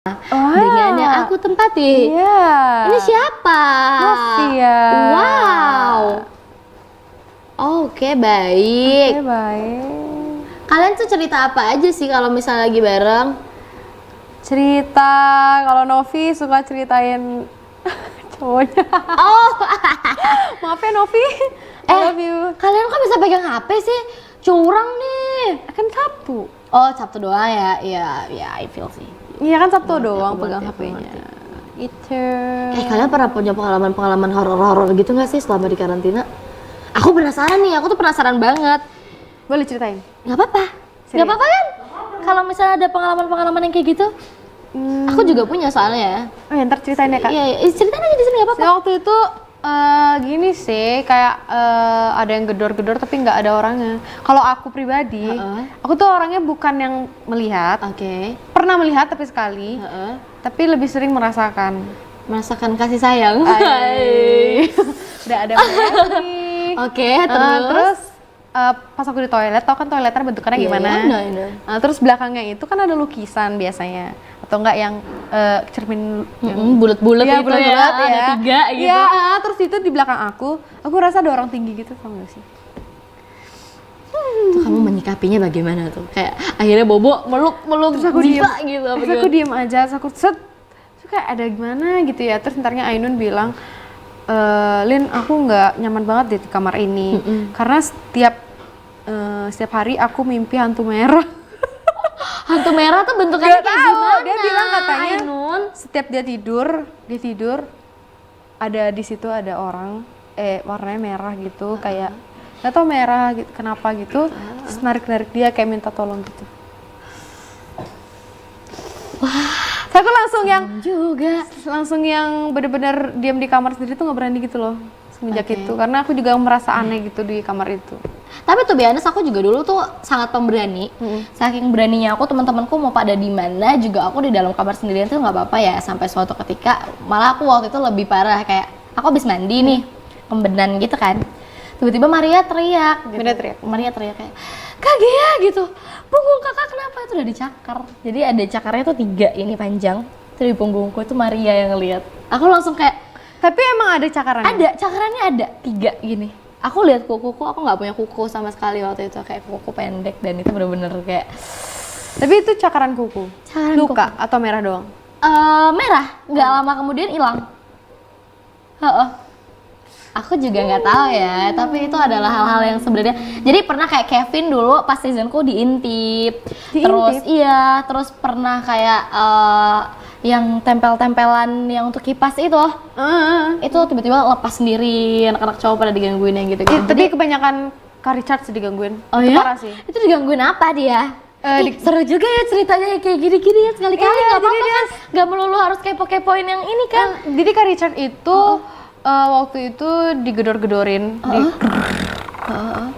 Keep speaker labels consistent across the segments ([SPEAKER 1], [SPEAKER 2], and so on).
[SPEAKER 1] Dengan yang aku tempati.
[SPEAKER 2] Iya.
[SPEAKER 1] Ini siapa?
[SPEAKER 2] Novia.
[SPEAKER 1] Wow. Oke, baik.
[SPEAKER 2] Oke, baik.
[SPEAKER 1] Kalian tuh cerita apa aja sih kalau misalnya lagi bareng?
[SPEAKER 2] Cerita, kalau Novi suka ceritain cowoknya.
[SPEAKER 1] Oh,
[SPEAKER 2] Maaf ya Novi, I love you.
[SPEAKER 1] kalian kok bisa pegang HP sih? Curang nih.
[SPEAKER 2] Kan Sabtu.
[SPEAKER 1] Oh, Sabtu doang ya? Iya, I feel sih.
[SPEAKER 2] Iya kan Sabtu
[SPEAKER 1] Ngerti,
[SPEAKER 2] doang
[SPEAKER 1] aku
[SPEAKER 2] pegang
[SPEAKER 1] ngerti, aku
[SPEAKER 2] HP-nya.
[SPEAKER 1] ngerti.
[SPEAKER 2] Itu.
[SPEAKER 1] Kalian pernah punya pengalaman horor-horor gitu nggak sih selama di karantina? Aku penasaran nih, aku tuh penasaran banget.
[SPEAKER 2] Boleh ceritain?
[SPEAKER 1] Nggak apa-apa.
[SPEAKER 2] Serius?
[SPEAKER 1] Nggak apa-apa kan? Kalau misalnya ada pengalaman-pengalaman yang kayak gitu, aku juga punya soalnya.
[SPEAKER 2] Oh ya, ntar ceritain ya Kak.
[SPEAKER 1] Iya, ceritain aja di sini nggak apa-apa.
[SPEAKER 2] Saya waktu itu gini sih, kayak ada yang gedor-gedor tapi nggak ada orangnya. Kalau aku pribadi, aku tuh orangnya bukan yang melihat.
[SPEAKER 1] Oke.
[SPEAKER 2] Pernah melihat tapi sekali, tapi lebih sering merasakan.
[SPEAKER 1] Merasakan kasih sayang.
[SPEAKER 2] Hai. Udah ada lagi.
[SPEAKER 1] Oke, terus?
[SPEAKER 2] Pas aku di toilet, tau kan toiletnya bentukannya
[SPEAKER 1] Iya,
[SPEAKER 2] gimana?
[SPEAKER 1] iya.
[SPEAKER 2] Nah, terus belakangnya itu kan ada lukisan biasanya, atau enggak yang cermin
[SPEAKER 1] Bulat-bulat
[SPEAKER 2] Iya,
[SPEAKER 1] gitu
[SPEAKER 2] bulat-bulat
[SPEAKER 1] ya, ada 3 gitu.
[SPEAKER 2] Iya, terus itu di belakang aku rasa ada orang tinggi gitu, tau gak sih?
[SPEAKER 1] Tuh kamu menyikapinya bagaimana tuh? Kayak akhirnya Bobo meluk
[SPEAKER 2] Terus aku diem,
[SPEAKER 1] Ziva gitu apa
[SPEAKER 2] terus aku diem aja, terus aku set, terus kayak ada gimana gitu ya. Terus entarnya Ainun bilang, Lin, aku nggak nyaman banget di kamar ini, karena setiap hari aku mimpi hantu merah.
[SPEAKER 1] Hantu merah tuh bentukannya
[SPEAKER 2] Gak
[SPEAKER 1] kayak
[SPEAKER 2] tahu,
[SPEAKER 1] gimana?
[SPEAKER 2] dia bilang katanya
[SPEAKER 1] Ainun.
[SPEAKER 2] setiap dia tidur ada di situ ada orang warnanya merah gitu, kayak nggak tau merah gitu, kenapa gitu, terus narik dia kayak minta tolong gitu. Wah, saya tuh langsung yang bener-bener diam di kamar sendiri tuh nggak berani gitu loh semenjak itu, karena aku juga merasa aneh gitu di kamar itu.
[SPEAKER 1] Tapi tuh biasanya aku juga dulu tuh sangat pemberani. Saking beraninya aku, teman-temanku mau pada di mana juga aku di dalam kamar sendirian tuh nggak apa-apa ya. Sampai suatu ketika malah aku waktu itu lebih parah, kayak aku habis mandi nih, kembenan gitu kan. Tiba-tiba Maria teriak gitu. Maria teriak kayak, "Kak Gia," gitu. "Punggung kakak kenapa?" Itu udah dicakar. Jadi ada cakarnya tuh 3 ini panjang. Itu di punggungku, itu Maria yang ngeliat. Aku langsung kayak,
[SPEAKER 2] Tapi emang ada cakarannya?
[SPEAKER 1] ada, cakarannya ada 3 gini. Aku lihat kukuku, aku nggak punya kuku sama sekali waktu itu, kayak kuku pendek dan itu bener-bener kayak
[SPEAKER 2] Tapi itu cakaran kuku?
[SPEAKER 1] Cakaran
[SPEAKER 2] Luka atau merah doang?
[SPEAKER 1] merah, nggak lama kemudian hilang. Aku juga nggak tahu ya, tapi itu adalah hal-hal yang sebenarnya. Jadi pernah kayak Kevin dulu pas seasonku diintip. Terus pernah kayak yang tempel-tempelan yang untuk kipas itu tiba-tiba lepas sendiri, anak-anak cowok pada digangguin yang gitu.
[SPEAKER 2] Tapi kebanyakan Kak Richard sih digangguin.
[SPEAKER 1] Oh
[SPEAKER 2] Itu
[SPEAKER 1] ya?
[SPEAKER 2] parah sih.
[SPEAKER 1] Itu digangguin apa dia? Seru juga ya ceritanya kayak gini-gini ya, sekali-kali nggak apa-apa kan, nggak melulu harus kepo-kepoin yang ini kan.
[SPEAKER 2] Jadi Kak Richard itu waktu itu digedor-gedorin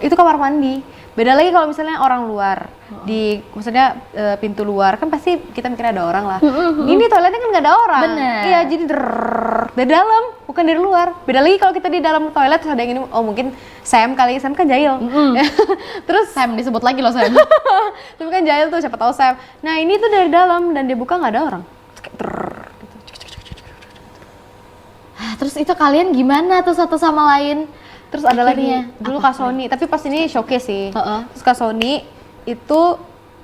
[SPEAKER 2] itu kamar mandi. Beda lagi kalau misalnya orang luar maksudnya pintu luar kan pasti kita mikir ada orang lah. Ini toiletnya kan nggak ada orang.
[SPEAKER 1] Bener.
[SPEAKER 2] Iya, jadi dari dalam bukan dari luar. Beda lagi kalau kita di dalam toilet terus ada yang ini, oh mungkin Sam kali, Sam kan jahil. Terus
[SPEAKER 1] Sam disebut lagi loh Sam.
[SPEAKER 2] tapi kan jahil tuh, siapa tahu Sam. Nah ini tuh dari dalam dan dia buka nggak ada orang.
[SPEAKER 1] Terus itu kalian gimana tuh satu sama lain?
[SPEAKER 2] Terus ada lagi
[SPEAKER 1] Akhirnya,
[SPEAKER 2] dulu
[SPEAKER 1] apa?
[SPEAKER 2] Kak Sony, tapi pas ini showcase sih.
[SPEAKER 1] Heeh.
[SPEAKER 2] Terus Kak Sony itu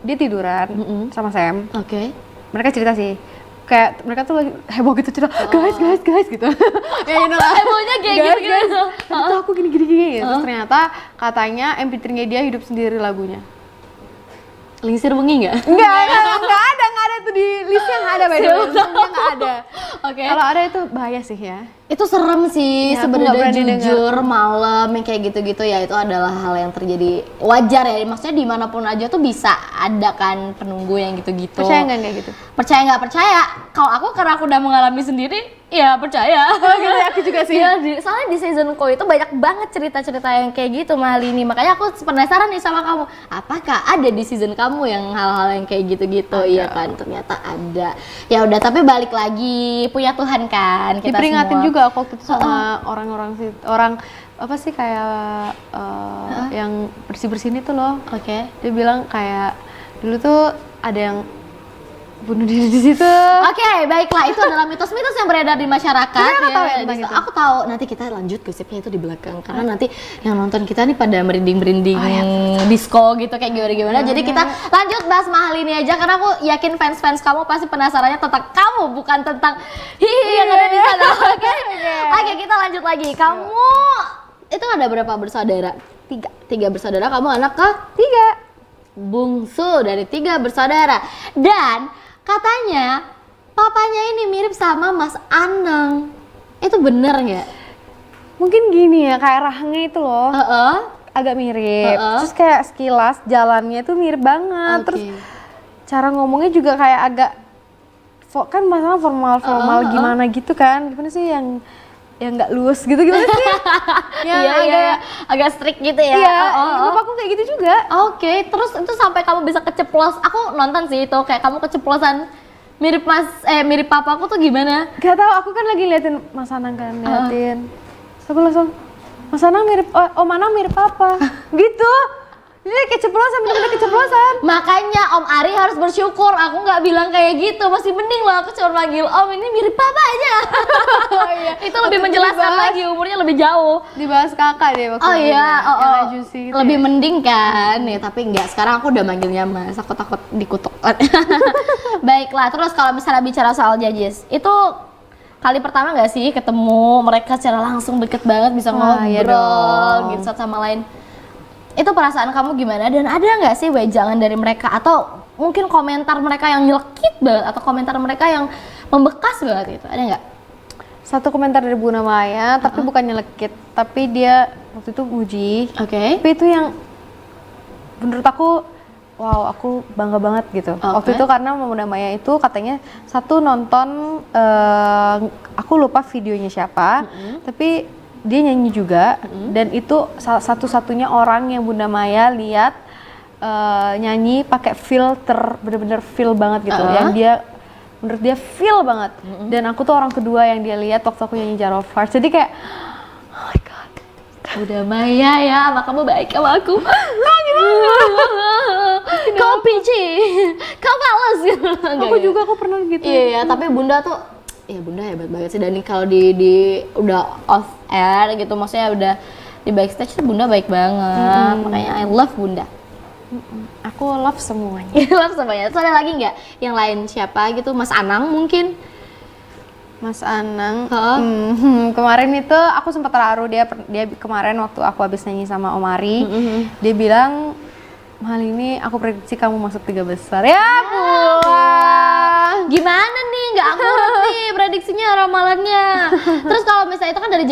[SPEAKER 2] dia tiduran sama Sam.
[SPEAKER 1] Oke.
[SPEAKER 2] Mereka cerita sih, kayak mereka tuh lagi heboh gitu cerita, guys gitu. Ya you know lah.
[SPEAKER 1] Hebohnya kayak gitu.
[SPEAKER 2] Tapi tuh aku gini gitu. Terus ternyata katanya MP3-nya dia hidup sendiri lagunya.
[SPEAKER 1] Lingsir bengi nggak?
[SPEAKER 2] Enggak ada tuh di listnya, nggak ada, by the way. Listnya nggak ada.
[SPEAKER 1] Oke.
[SPEAKER 2] Kalau ada itu bahaya sih ya.
[SPEAKER 1] Itu serem sih
[SPEAKER 2] Ya, aku
[SPEAKER 1] sebenarnya,
[SPEAKER 2] nggak berani
[SPEAKER 1] jujur malam yang kayak gitu-gitu ya, itu adalah hal yang terjadi wajar ya, maksudnya dimanapun aja tuh bisa ada kan penunggu yang gitu-gitu.
[SPEAKER 2] Percaya nggak kayak gitu?
[SPEAKER 1] Percaya nggak percaya? Kalau aku karena aku udah mengalami sendiri, ya percaya.
[SPEAKER 2] Gitu, aku juga sih.
[SPEAKER 1] Iya, soalnya di seasonku itu banyak banget cerita-cerita yang kayak gitu Malini, makanya aku penasaran nih sama kamu. Apakah ada di season kamu yang hal-hal yang kayak gitu-gitu? Iya kan, ternyata ada. Ya udah, tapi balik lagi, punya Tuhan kan kita
[SPEAKER 2] Diperingatin
[SPEAKER 1] semua.
[SPEAKER 2] juga aku waktu itu sama orang apa sih kayak yang bersih-bersihin itu loh.
[SPEAKER 1] Oke.
[SPEAKER 2] Dia bilang kayak dulu tuh ada yang bunuh diri di situ.
[SPEAKER 1] Oke, baiklah, itu adalah mitos-mitos yang beredar di masyarakat.
[SPEAKER 2] Aku tahu ya
[SPEAKER 1] Di-
[SPEAKER 2] tentang itu.
[SPEAKER 1] Aku tahu. Nanti kita lanjut gosipnya itu di belakang karena nanti yang nonton kita nih pada merinding-merinding disco gitu kayak gimana-gimana. Jadi kita lanjut bahas mahal ini aja karena aku yakin fans-fans kamu pasti penasarannya tentang kamu bukan tentang hihi yang ada di sana. Oke, kita lanjut lagi. Kamu itu ada berapa bersaudara? Tiga bersaudara. Kamu anak ketiga, bungsu dari 3 bersaudara. Dan katanya papanya ini mirip sama Mas Anang. Itu bener nggak?
[SPEAKER 2] Mungkin gini ya, kayak rahangnya itu loh. Agak mirip. Terus kayak sekilas jalannya tuh mirip banget. Terus cara ngomongnya juga kayak agak kan masalah formal gimana gitu kan. Gimana sih yang nggak luas gitu gimana sih? Yang
[SPEAKER 1] agak strict gitu ya.
[SPEAKER 2] Iya, bapakku kayak gitu juga.
[SPEAKER 1] Oke, terus itu sampai kamu bisa keceplos. Aku nonton sih itu kayak kamu keceplosan mirip mirip papaku tuh gimana?
[SPEAKER 2] Gak tau, aku kan lagi liatin Mas Anang kan, liatin. Terus aku langsung, Mas Anang mirip, Om Anang mirip papa. Gitu. Jadi keceplosan, bener-bener keceplosan.
[SPEAKER 1] Makanya Om Ari harus bersyukur. Aku nggak bilang kayak gitu. Masih mending loh aku cuma manggil Om, ini mirip papa aja. Itu lebih menjelaskan lagi, umurnya lebih jauh.
[SPEAKER 2] Dibahas kakak deh waktu
[SPEAKER 1] Oh iya,
[SPEAKER 2] Juicy gitu
[SPEAKER 1] lebih
[SPEAKER 2] ya.
[SPEAKER 1] mending kan ya, tapi enggak, sekarang aku udah manggilnya Mas, aku takut dikutuk. Baiklah, terus kalau misalnya bicara soal judges, itu kali pertama nggak sih ketemu mereka secara langsung deket banget, bisa ngobrol
[SPEAKER 2] iya dong.
[SPEAKER 1] gitu satu sama lain? Itu perasaan kamu gimana, dan ada nggak sih wejangan dari mereka atau mungkin komentar mereka yang nyelekit banget atau komentar mereka yang membekas banget gitu, ada nggak?
[SPEAKER 2] Satu komentar dari Bunda Maya, tapi bukan nyelekit, tapi dia waktu itu muji.
[SPEAKER 1] Oke.
[SPEAKER 2] Tapi itu yang menurut aku, wow, aku bangga banget gitu. Waktu itu karena Bunda Maya itu katanya satu nonton, aku lupa videonya siapa, tapi dia nyanyi juga, dan itu satu-satunya orang yang Bunda Maya lihat nyanyi pakai filter, bener-bener feel banget gitu, yang dia menurut dia feel banget. Dan aku tuh orang kedua yang dia lihat waktu aku nyanyi Jar of Hearts. Jadi kayak, oh my god,
[SPEAKER 1] Bunda Maya ya, sama kamu baik sama aku. Kau pici, kau males gitu.
[SPEAKER 2] aku juga aku pernah gitu.
[SPEAKER 1] Iya, tapi Bunda tuh, ya Bunda hebat banget sih. Dan kalau di udah off air gitu, maksudnya udah di backstage tuh Bunda baik banget. Makanya I love Bunda.
[SPEAKER 2] Aku love semuanya.
[SPEAKER 1] I love semuanya. Terus ada lagi nggak yang lain, siapa gitu? Mas Anang mungkin?
[SPEAKER 2] Mas Anang, kemarin itu aku sempat terharu, dia kemarin waktu aku habis nyanyi sama Om Ari, dia bilang, Mahal ini aku prediksi kamu masuk 3 besar. Ya ampun.
[SPEAKER 1] Gimana nih? Nggak akurat nih prediksinya, ramalannya. Terus kalau misalnya itu kan dari